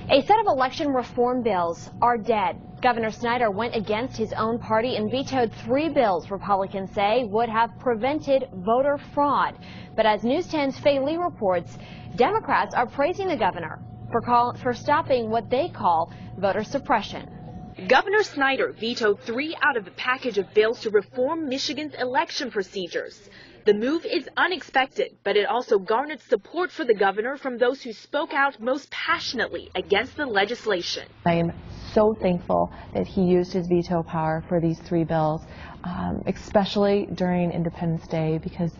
A set of election reform bills are dead. Governor Snyder went against his own party and vetoed 3 bills Republicans say would have prevented voter fraud. But as News 10's Fei Lee reports, Democrats are praising the governor for stopping what they call voter suppression. Governor Snyder vetoed 3 out of a package of bills to reform Michigan's election procedures. The move is unexpected, but it also garnered support for the governor from those who spoke out most passionately against the legislation. I am so thankful that he used his veto power for these 3 bills, especially during Independence Day, because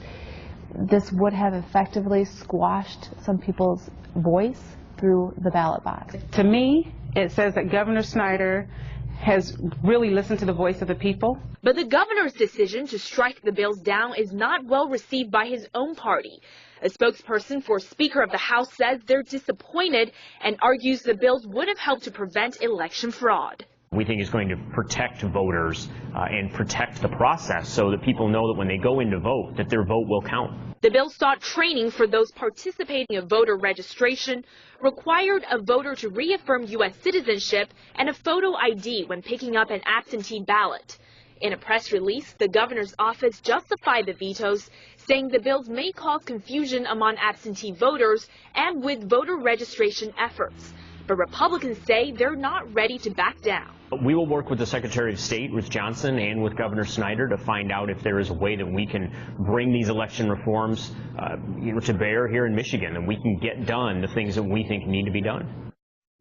this would have effectively squashed some people's voice through the ballot box. To me, it says that Governor Snyder has really listened to the voice of the people. But the governor's decision to strike the bills down is not well received by his own party. A spokesperson for Speaker of the House says they're disappointed and argues the bills would have helped to prevent election fraud. We think it's going to protect voters and protect the process so that people know that when they go in to vote, that their vote will count. The bill sought training for those participating in voter registration, required a voter to reaffirm U.S. citizenship, and a photo ID when picking up an absentee ballot. In a press release, the governor's office justified the vetoes, saying the bills may cause confusion among absentee voters and with voter registration efforts. But Republicans say they're not ready to back down. We will work with the Secretary of State, Ruth Johnson, and with Governor Snyder to find out if there is a way that we can bring these election reforms to bear here in Michigan, and we can get done the things that we think need to be done.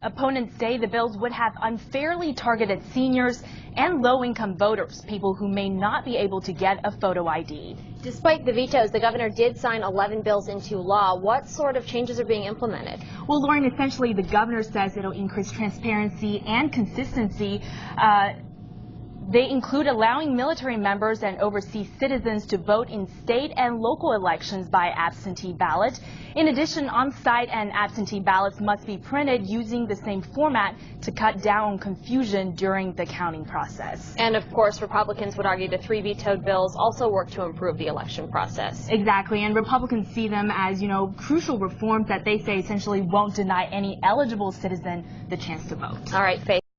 Opponents say the bills would have unfairly targeted seniors and low-income voters, people who may not be able to get a photo ID. Despite the vetoes, the governor did sign 11 bills into law. What sort of changes are being implemented? Well, Lauren, essentially the governor says it'll increase transparency and consistency. They include allowing military members and overseas citizens to vote in state and local elections by absentee ballot. In addition, on-site and absentee ballots must be printed using the same format to cut down on confusion during the counting process. And of course, Republicans would argue the 3 vetoed bills also work to improve the election process. Exactly, and Republicans see them as, crucial reforms that they say essentially won't deny any eligible citizen the chance to vote. All right, Faith.